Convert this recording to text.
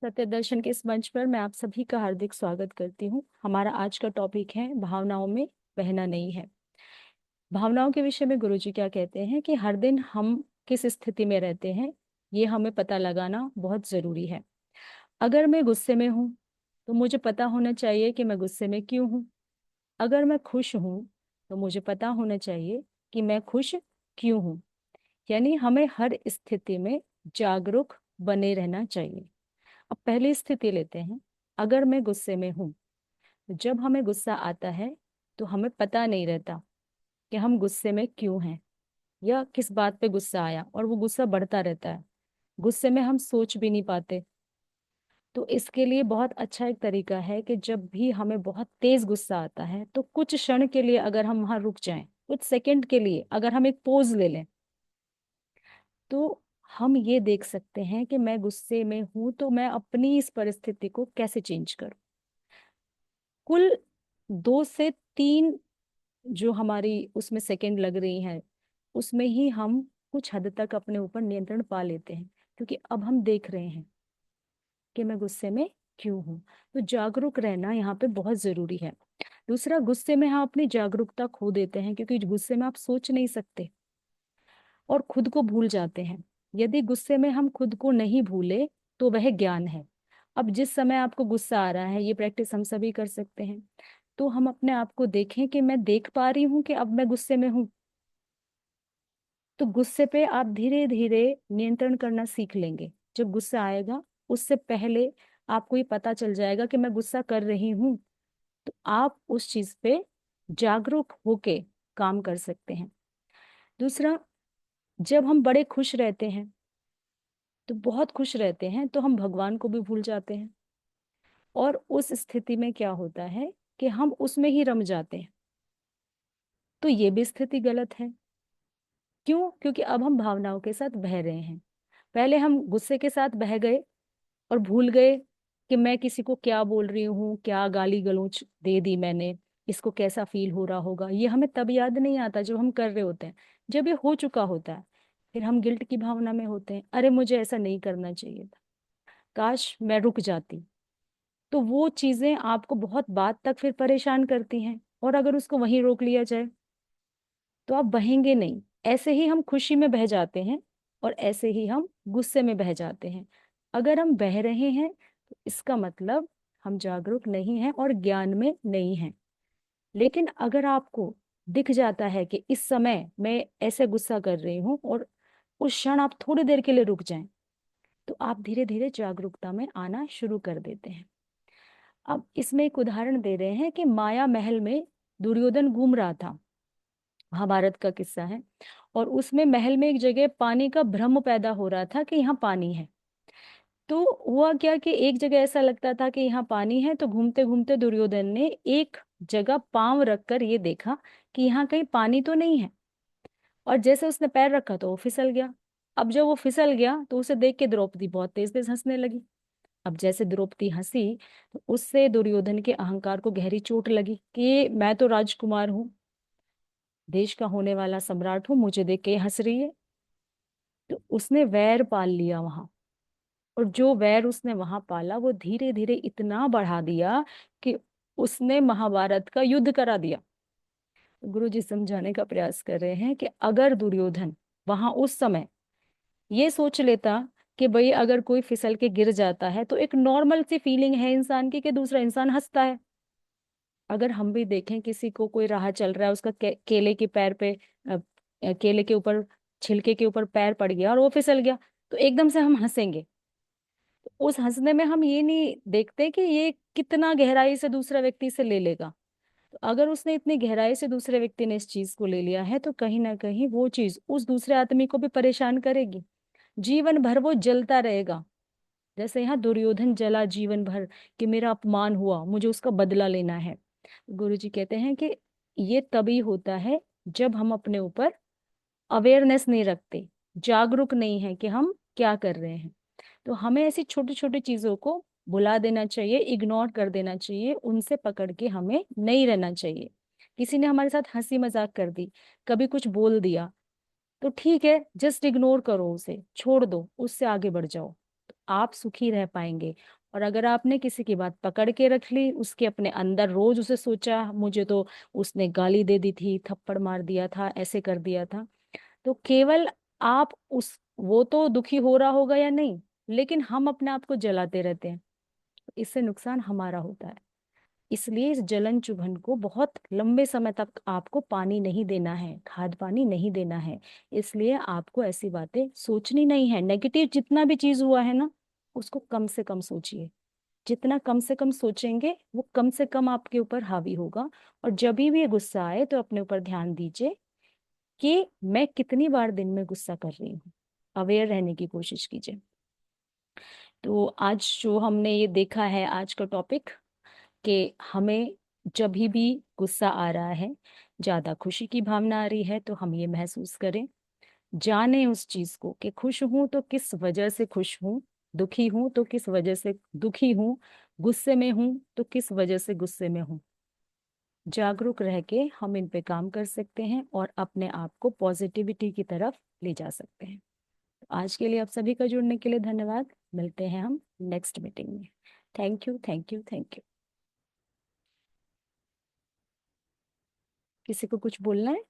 सत्य दर्शन के इस मंच पर मैं आप सभी का हार्दिक स्वागत करती हूँ। हमारा आज का टॉपिक है भावनाओं में बहना नहीं है। भावनाओं के विषय में गुरुजी क्या कहते हैं कि हर दिन हम किस स्थिति में रहते हैं, ये हमें पता लगाना बहुत जरूरी है। अगर मैं गुस्से में हूँ तो मुझे पता होना चाहिए कि मैं गुस्से में क्यों हूँ। अगर मैं खुश हूँ तो मुझे पता होना चाहिए कि मैं खुश क्यों हूँ। यानी हमें हर स्थिति में जागरूक बने रहना चाहिए। अब पहली स्थिति लेते हैं। अगर मैं गुस्से में हूं तो जब हमें गुस्सा आता है तो हमें पता नहीं रहता कि हम गुस्से में क्यों हैं या किस बात पे गुस्सा आया, और वो गुस्सा बढ़ता रहता है। गुस्से में हम सोच भी नहीं पाते। तो इसके लिए बहुत अच्छा एक तरीका है कि जब भी हमें बहुत तेज गुस्सा आता है तो कुछ क्षण के लिए अगर हम वहां रुक जाएं, कुछ सेकंड के लिए अगर हम एक पोज ले लें, तो हम ये देख सकते हैं कि मैं गुस्से में हूं तो मैं अपनी इस परिस्थिति को कैसे चेंज करूं। कुल 2 से 3 जो हमारी उसमें सेकंड लग रही हैं, उसमें ही हम कुछ हद तक अपने ऊपर नियंत्रण पा लेते हैं, क्योंकि अब हम देख रहे हैं कि मैं गुस्से में क्यों हूं। तो जागरूक रहना यहाँ पे बहुत जरूरी है। दूसरा, गुस्से में हम अपनी जागरूकता खो देते हैं, क्योंकि गुस्से में आप सोच नहीं सकते और खुद को भूल जाते हैं। यदि गुस्से में हम खुद को नहीं भूले तो वह ज्ञान है। अब जिस समय आपको गुस्सा आ रहा है, ये प्रैक्टिस हम सभी कर सकते हैं। तो हम अपने आप को देखें कि मैं देख पा रही हूँ कि अब मैं गुस्से में हूँ। तो गुस्से पे आप धीरे धीरे नियंत्रण करना सीख लेंगे। जब गुस्सा आएगा उससे पहले आपको ये पता चल जाएगा कि मैं गुस्सा कर रही हूँ। तो आप उस चीज पे जागरूक होके काम कर सकते हैं। दूसरा, जब हम बड़े खुश रहते हैं, तो बहुत खुश रहते हैं, तो हम भगवान को भी भूल जाते हैं। और उस स्थिति में क्या होता है कि हम उसमें ही रम जाते हैं। तो ये भी स्थिति गलत है। क्यों? क्योंकि अब हम भावनाओं के साथ बह रहे हैं। पहले हम गुस्से के साथ बह गए और भूल गए कि मैं किसी को क्या बोल रही हूँ, क्या गाली गलौज दे दी मैंने, इसको कैसा फील हो रहा होगा। ये हमें तब याद नहीं आता जब हम कर रहे होते हैं। जब ये हो चुका होता है फिर हम गिल्ट की भावना में होते हैं, अरे मुझे ऐसा नहीं करना चाहिए था, काश मैं रुक जाती। तो वो चीजें आपको बहुत बाद तक फिर परेशान करती हैं। और अगर उसको वहीं रोक लिया जाए तो आप बहेंगे नहीं। ऐसे ही हम खुशी में बह जाते हैं और ऐसे ही हम गुस्से में बह जाते हैं। अगर हम बह रहे हैं तो इसका मतलब हम जागरूक नहीं हैं और ज्ञान में नहीं हैं। लेकिन अगर आपको दिख जाता है कि इस समय मैं ऐसे गुस्सा कर रही हूँ, और उस क्षण आप थोड़ी देर के लिए रुक जाएं, तो आप धीरे धीरे जागरूकता में आना शुरू कर देते हैं। अब इसमें एक उदाहरण दे रहे हैं कि माया महल में दुर्योधन घूम रहा था। महाभारत का किस्सा है। और उसमें महल में एक जगह पानी का भ्रम पैदा हो रहा था कि यहाँ पानी है। तो हुआ क्या कि एक जगह ऐसा लगता था कि यहाँ पानी है, तो घूमते घूमते दुर्योधन ने एक जगह पांव रखकर ये देखा कि यहाँ कहीं पानी तो नहीं है। और जैसे उसने पैर रखा तो वो फिसल गया। अब जब वो फिसल गया तो उसे देख के द्रौपदी बहुत तेज तेज हंसने लगी। अब जैसे द्रौपदी हंसी तो उससे दुर्योधन के अहंकार को गहरी चोट लगी कि मैं तो राजकुमार हूँ, देश का होने वाला सम्राट हूँ, मुझे देख के हंस रही है। तो उसने वैर पाल लिया वहां। और जो वैर उसने वहां पाला वो धीरे धीरे इतना बढ़ा दिया कि उसने महाभारत का युद्ध करा दिया। गुरु जी समझाने का प्रयास कर रहे हैं कि अगर दुर्योधन वहां उस समय ये सोच लेता कि भाई अगर कोई फिसल के गिर जाता है तो एक नॉर्मल सी फीलिंग है इंसान की कि दूसरा इंसान हंसता है। अगर हम भी देखें किसी को, कोई राह चल रहा है, उसका केले के पैर पे केले के ऊपर, छिलके के ऊपर पैर पड़ गया और वो फिसल गया, तो एकदम से हम हंसेंगे। तो उस हंसने में हम ये नहीं देखते कि ये कितना गहराई से दूसरा व्यक्ति से ले लेगा। तो अगर उसने इतनी गहराई से दूसरे व्यक्ति ने इस चीज को ले लिया है तो कहीं ना कहीं वो चीज उस दूसरे आदमी को भी परेशान करेगी। जीवन भर वो जलता रहेगा। जैसे यहाँ दुर्योधन जला जीवन भर कि मेरा अपमान हुआ, मुझे उसका बदला लेना है। गुरु जी कहते हैं कि ये तभी होता है जब हम अपने ऊपर अवेयरनेस नहीं रखते, जागरूक नहीं है कि हम क्या कर रहे हैं। तो हमें ऐसी छोटी छोटी चीजों को भुला देना चाहिए, इग्नोर कर देना चाहिए, उनसे पकड़ के हमें नहीं रहना चाहिए। किसी ने हमारे साथ हंसी मजाक कर दी, कभी कुछ बोल दिया, तो ठीक है, जस्ट इग्नोर करो, उसे छोड़ दो, उससे आगे बढ़ जाओ। आप सुखी रह पाएंगे। और अगर आपने किसी की बात पकड़ के रख ली, उसके अपने अंदर रोज उसे सोचा, मुझे तो उसने गाली दे दी थी, थप्पड़ मार दिया था, ऐसे कर दिया था, तो केवल आप उस वो तो दुखी हो रहा होगा या नहीं, लेकिन हम अपने आप को जलाते रहते हैं, इससे नुकसान हमारा होता है। इसलिए इस जलन चुभन को बहुत लंबे समय तक आपको पानी नहीं देना है, खाद पानी नहीं देना है। इसलिए आपको ऐसी बातें सोचनी नहीं है। नेगेटिव जितना भी चीज हुआ है ना, उसको कम से कम सोचिए। जितना कम से कम सोचेंगे वो कम से कम आपके ऊपर हावी होगा। और जब भी ये गुस्सा आए तो अपने ऊपर ध्यान दीजिए कि मैं कितनी बार दिन में गुस्सा कर रही हूँ। अवेयर रहने की कोशिश कीजिए। तो आज जो हमने ये देखा है, आज का टॉपिक, कि हमें जब भी गुस्सा आ रहा है, ज्यादा खुशी की भावना आ रही है, तो हम ये महसूस करें, जाने उस चीज को कि खुश हूं तो किस वजह से खुश हूं, दुखी हूं तो किस वजह से दुखी हूं, गुस्से में हूं तो किस वजह से गुस्से में हूं। जागरूक रह के हम इन पे काम कर सकते हैं और अपने आप को पॉजिटिविटी की तरफ ले जा सकते हैं। तो आज के लिए आप सभी का जुड़ने के लिए धन्यवाद। मिलते हैं हम नेक्स्ट मीटिंग में। Thank you, thank you, thank you. किसी को कुछ बोलना है?